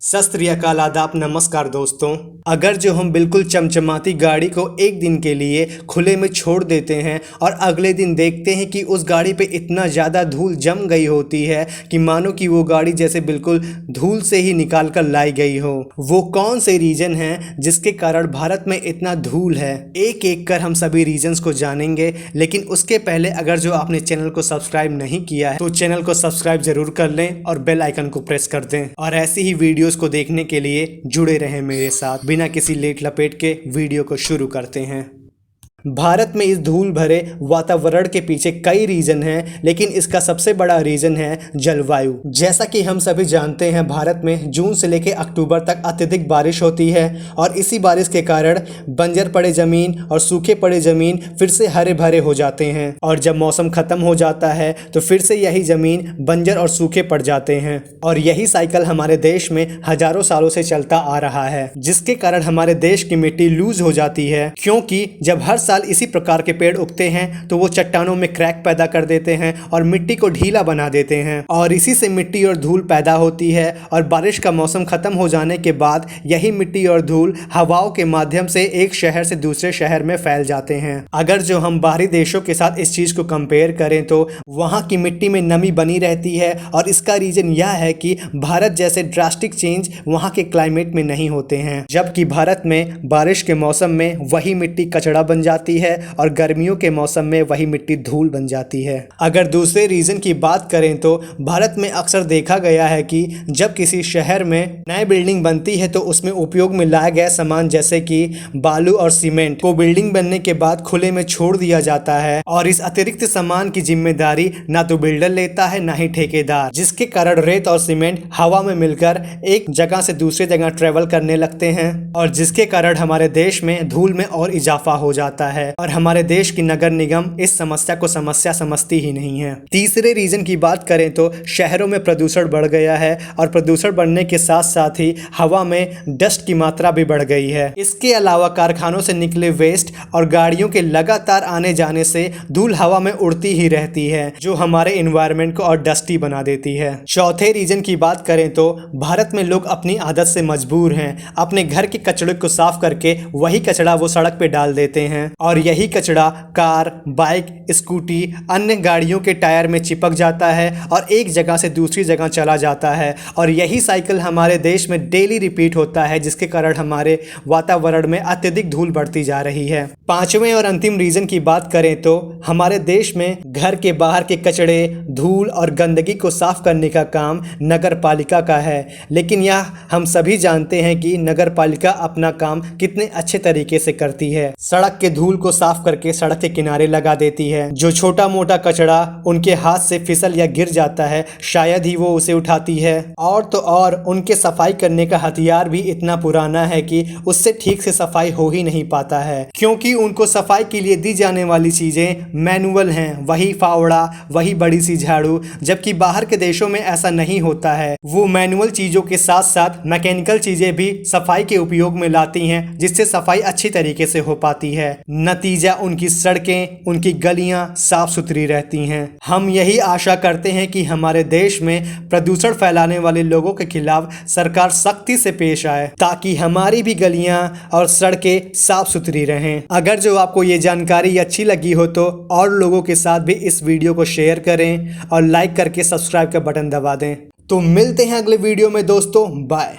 सत श्री अकाल, आदाब, नमस्कार दोस्तों। अगर जो हम बिल्कुल चमचमाती गाड़ी को एक दिन के लिए खुले में छोड़ देते हैं और अगले दिन देखते हैं कि उस गाड़ी पे इतना ज़्यादा धूल जम गई होती है कि मानो कि वो गाड़ी जैसे बिल्कुल धूल से ही निकाल कर लाई गई हो। वो कौन से रीज़न हैं जिसके कारण भारत में इतना धूल है, एक एक कर हम सभी रीजन्स को जानेंगे। लेकिन उसके पहले अगर जो आपने चैनल को सब्सक्राइब नहीं किया है तो चैनल को सब्सक्राइब जरूर कर लें और बेल आइकन को प्रेस कर दें। और ऐसी ही वीडियो को देखने के लिए जुड़े रहें मेरे साथ। बिना किसी लेट लपेट के वीडियो को शुरू करते हैं। भारत में इस धूल भरे वातावरण के पीछे कई रीज़न हैं, लेकिन इसका सबसे बड़ा रीज़न है जलवायु। जैसा कि हम सभी जानते हैं, भारत में जून से लेकर अक्टूबर तक अत्यधिक बारिश होती है और इसी बारिश के कारण बंजर पड़े ज़मीन और सूखे पड़े ज़मीन फिर से हरे भरे हो जाते हैं। और जब मौसम ख़त्म हो जाता है तो फिर से यही ज़मीन बंजर और सूखे पड़ जाते हैं। और यही साइकिल हमारे देश में हज़ारों सालों से चलता आ रहा है, जिसके कारण हमारे देश की मिट्टी लूज हो जाती है। क्योंकि जब हर साल इसी प्रकार के पेड़ उगते हैं तो वो चट्टानों में क्रैक पैदा कर देते हैं और मिट्टी को ढीला बना देते हैं और इसी से मिट्टी और धूल पैदा होती है। और बारिश का मौसम खत्म हो जाने के बाद यही मिट्टी और धूल हवाओं के माध्यम से एक शहर से दूसरे शहर में फैल जाते हैं। अगर जो हम बाहरी देशों के साथ इस चीज को कंपेयर करें तो वहाँ की मिट्टी में नमी बनी रहती है और इसका रीजन यह है कि भारत जैसे ड्रास्टिक चेंज वहाँ के क्लाइमेट में नहीं होते हैं। जबकि भारत में बारिश के मौसम में वही मिट्टी कचड़ा बन जाती है और गर्मियों के मौसम में वही मिट्टी धूल बन जाती है। अगर दूसरे रीजन की बात करें तो भारत में अक्सर देखा गया है कि जब किसी शहर में नई बिल्डिंग बनती है तो उसमें उपयोग में लाया गया सामान जैसे कि बालू और सीमेंट को बिल्डिंग बनने के बाद खुले में छोड़ दिया जाता है और इस अतिरिक्त सामान की जिम्मेदारी ना तो बिल्डर लेता है ना ही ठेकेदार, जिसके कारण रेत और सीमेंट हवा में मिलकर एक जगह से दूसरी जगह ट्रेवल करने लगते हैं और जिसके कारण हमारे देश में धूल में और इजाफा हो जाता है और हमारे देश की नगर निगम इस समस्या को समस्या समझती ही नहीं है। तीसरे रीजन की बात करें तो शहरों में प्रदूषण बढ़ गया है और प्रदूषण बढ़ने के साथ साथ ही हवा में डस्ट की मात्रा भी बढ़ गई है। इसके अलावा कारखानों से निकले वेस्ट और गाड़ियों के लगातार आने जाने से धूल हवा में उड़ती ही रहती है, जो हमारे एनवायरनमेंट को और डस्टी बना देती है। चौथे रीजन की बात करें तो भारत में लोग अपनी आदत से मजबूर हैं, अपने घर के कचड़े को साफ करके वही कचड़ा वो सड़क पे डाल देते हैं और यही कचड़ा कार, बाइक, स्कूटी, अन्य गाड़ियों के टायर में चिपक जाता है और एक जगह से दूसरी जगह चला जाता है और यही साइकिल हमारे देश में डेली रिपीट होता है, जिसके कारण हमारे वातावरण में अत्यधिक धूल बढ़ती जा रही है। पांचवें और अंतिम रीजन की बात करें तो हमारे देश में घर के बाहर के कचड़े, धूल और गंदगी को साफ करने का काम नगर पालिका का है। लेकिन यह हम सभी जानते हैं कि नगर पालिका अपना काम कितने अच्छे तरीके से करती है। सड़क के धूल को साफ करके सड़क के किनारे लगा देती है। जो छोटा मोटा कचड़ा उनके हाथ से फिसल या गिर जाता है शायद ही वो उसे उठाती है। और तो और उनके सफाई करने का हथियार भी इतना पुराना है कि उससे ठीक से सफाई हो ही नहीं पाता है, क्योंकि उनको सफाई के लिए दी जाने वाली चीजें मैनुअल हैं, वही फावड़ा, वही बड़ी सी झाड़ू। जबकि बाहर के देशों में ऐसा नहीं होता है, वो मैनुअल चीजों के साथ साथ मैकेनिकल चीजें भी सफाई के उपयोग में लाती हैं, जिससे सफाई अच्छी तरीके से हो पाती है। नतीजा उनकी सड़कें, उनकी गलियां साफ सुथरी रहती हैं। हम यही आशा करते हैं कि हमारे देश में प्रदूषण फैलाने वाले लोगों के खिलाफ सरकार सख्ती से पेश आए ताकि हमारी भी गलियां और सड़कें साफ सुथरी रहें। अगर जो आपको ये जानकारी अच्छी लगी हो तो और लोगों के साथ भी इस वीडियो को शेयर करें और लाइक करके सब्सक्राइब का बटन दबा दें। तो मिलते हैं अगले वीडियो में दोस्तों, बाय।